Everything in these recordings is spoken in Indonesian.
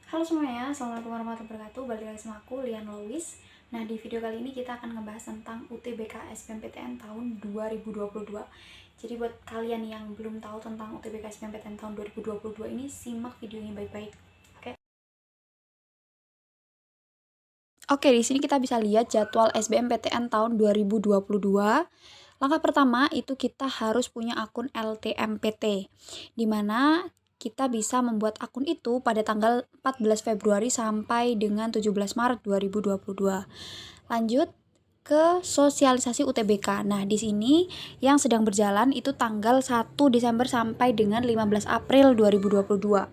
Halo semuanya, Assalamualaikum warahmatullahi wabarakatuh. Balik lagi sama aku, Lian Lois. Nah, di video kali ini kita akan ngebahas tentang UTBK SBMPTN tahun 2022. Jadi buat kalian yang belum tahu tentang UTBK SBMPTN tahun 2022 ini, simak video ini baik-baik. Oke, di sini kita bisa lihat jadwal SBMPTN tahun 2022. Langkah pertama itu kita harus punya akun LTMPT, di mana kita bisa membuat akun itu pada tanggal 14 Februari sampai dengan 17 Maret 2022. Lanjut ke sosialisasi UTBK. Nah, di sini yang sedang berjalan itu tanggal 1 Desember sampai dengan 15 April 2022.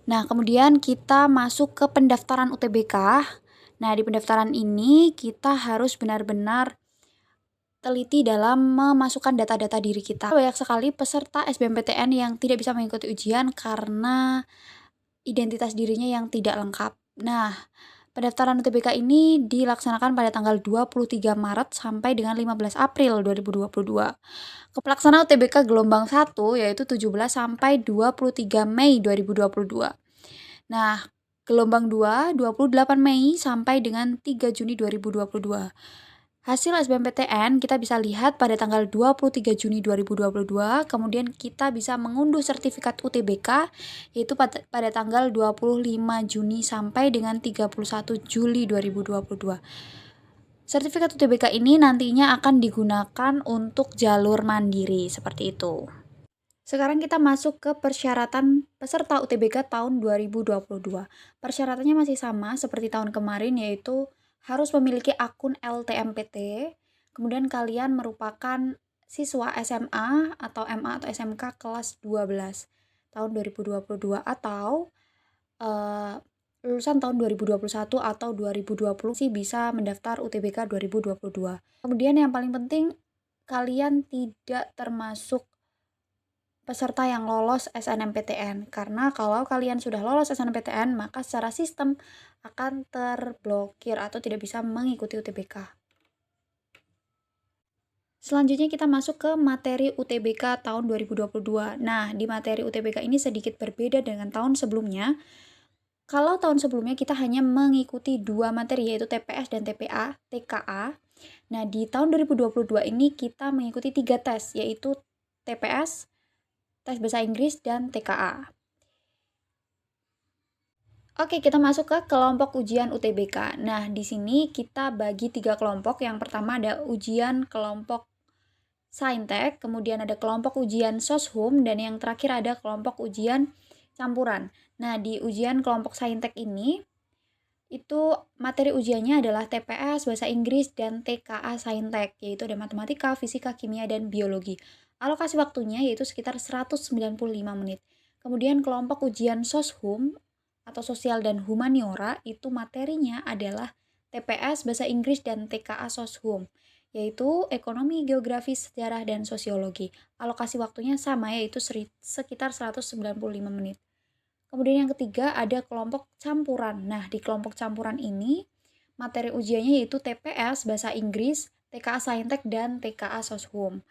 Nah, kemudian kita masuk ke pendaftaran UTBK. Nah, di pendaftaran ini kita harus benar-benar teliti dalam memasukkan data-data diri kita. Banyak sekali peserta SBMPTN yang tidak bisa mengikuti ujian karena identitas dirinya yang tidak lengkap. Nah, pendaftaran UTBK ini dilaksanakan pada tanggal 23 Maret sampai dengan 15 April 2022. Pelaksanaan UTBK gelombang 1 yaitu 17 sampai 23 Mei 2022. Nah, gelombang 2 28 Mei sampai dengan 3 Juni 2022. Hasil SBMPTN kita bisa lihat pada tanggal 23 Juni 2022, kemudian kita bisa mengunduh sertifikat UTBK yaitu pada tanggal 25 Juni sampai dengan 31 Juli 2022. Sertifikat UTBK ini nantinya akan digunakan untuk jalur mandiri seperti itu. Sekarang kita masuk ke persyaratan peserta UTBK tahun 2022. Persyaratannya masih sama seperti tahun kemarin, yaitu harus memiliki akun LTMPT, kemudian kalian merupakan siswa SMA atau MA atau SMK kelas 12 tahun 2022 atau lulusan tahun 2021 atau 2020 sih bisa mendaftar UTBK 2022. Kemudian yang paling penting, kalian tidak termasuk peserta yang lolos SNMPTN, karena kalau kalian sudah lolos SNMPTN maka secara sistem akan terblokir atau tidak bisa mengikuti UTBK. Selanjutnya kita masuk ke materi UTBK tahun 2022. Nah, di materi UTBK ini sedikit berbeda dengan tahun sebelumnya. Kalau tahun sebelumnya kita hanya mengikuti 2 materi yaitu TPS dan TKA. Nah, di tahun 2022 ini kita mengikuti 3 tes yaitu TPS, tes bahasa Inggris, dan TKA. Oke, kita masuk ke kelompok ujian UTBK. Nah, di sini kita bagi 3 kelompok. Yang pertama ada ujian kelompok Saintek, kemudian ada kelompok ujian Soshum, dan yang terakhir ada kelompok ujian campuran. Nah, di ujian kelompok Saintek ini, itu materi ujiannya adalah TPS, bahasa Inggris, dan TKA Saintek, yaitu ada matematika, fisika, kimia, dan biologi. Alokasi waktunya yaitu sekitar 195 menit. Kemudian kelompok ujian Soshum atau sosial dan humaniora itu materinya adalah TPS, bahasa Inggris, dan TKA Soshum, yaitu ekonomi, geografi, sejarah, dan sosiologi. Alokasi waktunya sama yaitu sekitar 195 menit. Kemudian yang ketiga ada kelompok campuran. Nah, di kelompok campuran ini materi ujiannya yaitu TPS, bahasa Inggris, TKA Saintek, dan TKA Soshum.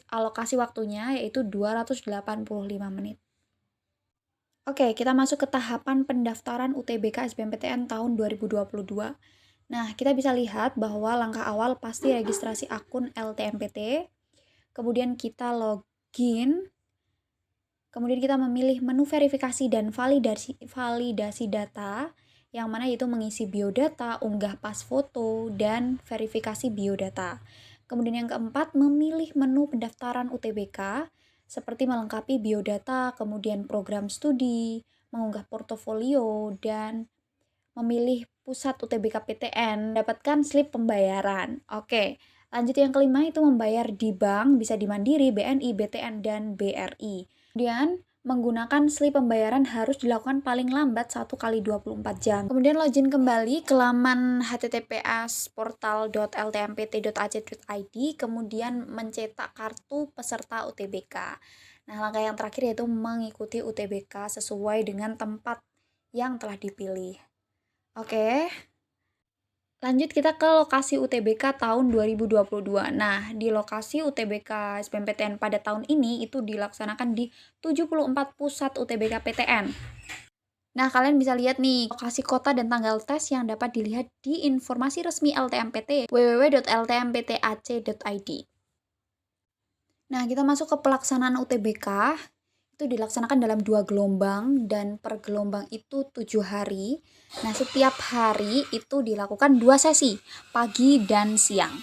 Alokasi waktunya yaitu 285 menit. Oke, kita masuk ke tahapan pendaftaran UTBK SBMPTN tahun 2022. Nah, kita bisa lihat bahwa langkah awal pasti registrasi akun LTMPT, kemudian kita login, kemudian kita memilih menu verifikasi dan validasi data, yang mana itu mengisi biodata, unggah pas foto, dan verifikasi biodata. Kemudian yang keempat, memilih menu pendaftaran UTBK, seperti melengkapi biodata, kemudian program studi, mengunggah portofolio, dan memilih pusat UTBK PTN, dapatkan slip pembayaran. Oke, lanjut yang kelima itu membayar di bank, bisa di Mandiri, BNI, BTN, dan BRI. Kemudian menggunakan slip pembayaran harus dilakukan paling lambat 1 kali 24 jam. Kemudian login kembali ke laman https://portal.ltmpt.ac.id, kemudian mencetak kartu peserta UTBK. Nah, langkah yang terakhir yaitu mengikuti UTBK sesuai dengan tempat yang telah dipilih. Oke. Lanjut kita ke lokasi UTBK tahun 2022. Nah, di lokasi UTBK SBMPTN pada tahun ini itu dilaksanakan di 74 pusat UTBK PTN. Nah, kalian bisa lihat nih lokasi kota dan tanggal tes yang dapat dilihat di informasi resmi LTMPT www.ltmptac.id. Nah, kita masuk ke pelaksanaan UTBK. Itu dilaksanakan dalam 2 gelombang dan per gelombang itu 7 hari. Nah, setiap hari itu dilakukan 2 sesi, pagi dan siang.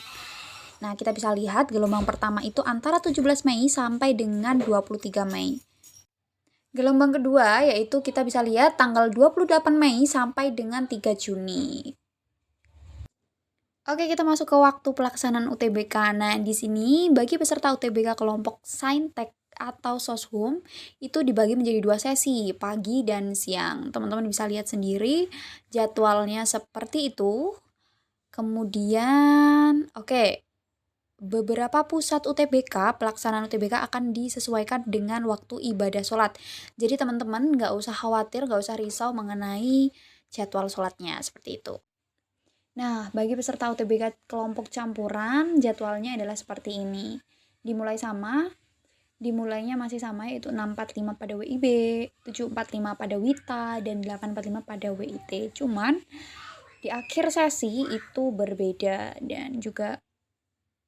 Nah, kita bisa lihat gelombang pertama itu antara 17 Mei sampai dengan 23 Mei. Gelombang kedua yaitu kita bisa lihat tanggal 28 Mei sampai dengan 3 Juni. Oke, kita masuk ke waktu pelaksanaan UTBK. Nah, di sini bagi peserta UTBK kelompok Saintek atau Soshum itu dibagi menjadi 2 sesi, pagi dan siang. Teman-teman bisa lihat sendiri jadwalnya seperti itu. Kemudian, beberapa pusat UTBK, pelaksanaan UTBK akan disesuaikan dengan waktu ibadah sholat. Jadi teman-teman nggak usah khawatir, nggak usah risau mengenai jadwal sholatnya, seperti itu. Nah, bagi peserta UTBK kelompok campuran, jadwalnya adalah seperti ini. Dimulainya masih sama, yaitu 6.45 pada WIB, 7.45 pada WITA, dan 8.45 pada WIT. Cuman, di akhir sesi itu berbeda, dan juga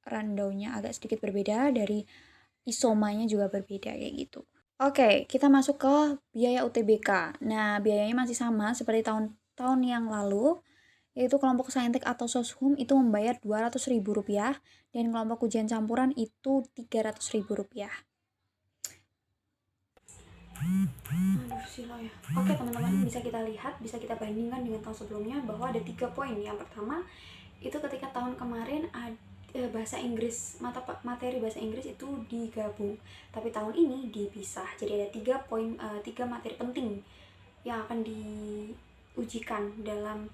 rundown-nya agak sedikit berbeda, dari isomanya juga berbeda, kayak gitu. Oke, kita masuk ke biaya UTBK. Nah, biayanya masih sama seperti tahun-tahun yang lalu, yaitu kelompok saintek atau soshum itu membayar Rp200.000 dan kelompok ujian campuran itu Rp300.000. Oke teman-teman, bisa kita lihat, bisa kita bandingkan dengan tahun sebelumnya bahwa ada 3 poin. Yang pertama, itu ketika tahun kemarin bahasa Inggris, materi bahasa Inggris itu digabung, tapi tahun ini dipisah. Jadi ada 3 materi penting yang akan diujikan dalam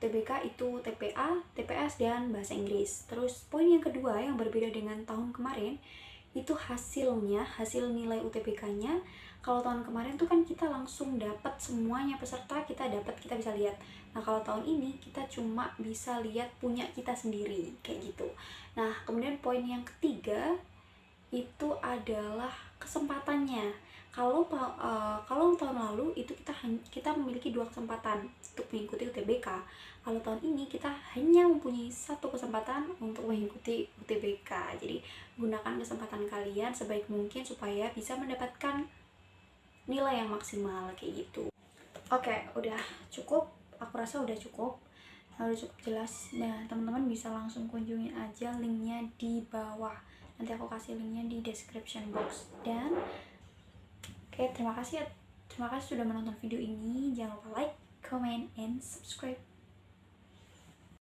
UTBK, itu TPA, TPS, dan bahasa Inggris. Terus poin yang kedua yang berbeda dengan tahun kemarin itu hasil nilai UTBK-nya. Kalau tahun kemarin tuh kan kita langsung dapat semuanya peserta, kita bisa lihat. Nah, kalau tahun ini kita cuma bisa lihat punya kita sendiri, kayak gitu. Nah, kemudian poin yang ketiga itu adalah kesempatannya. Kalau tahun lalu itu kita memiliki 2 kesempatan untuk mengikuti UTBK. Kalau tahun ini kita hanya mempunyai 1 kesempatan untuk mengikuti UTBK. Jadi gunakan kesempatan kalian sebaik mungkin supaya bisa mendapatkan nilai yang maksimal, kayak gitu. Oke, udah cukup. Aku rasa udah cukup jelas. Nah, teman-teman bisa langsung kunjungin aja linknya di bawah. Nanti aku kasih linknya di description box. Dan terima kasih sudah menonton video ini. Jangan lupa like, comment, and subscribe.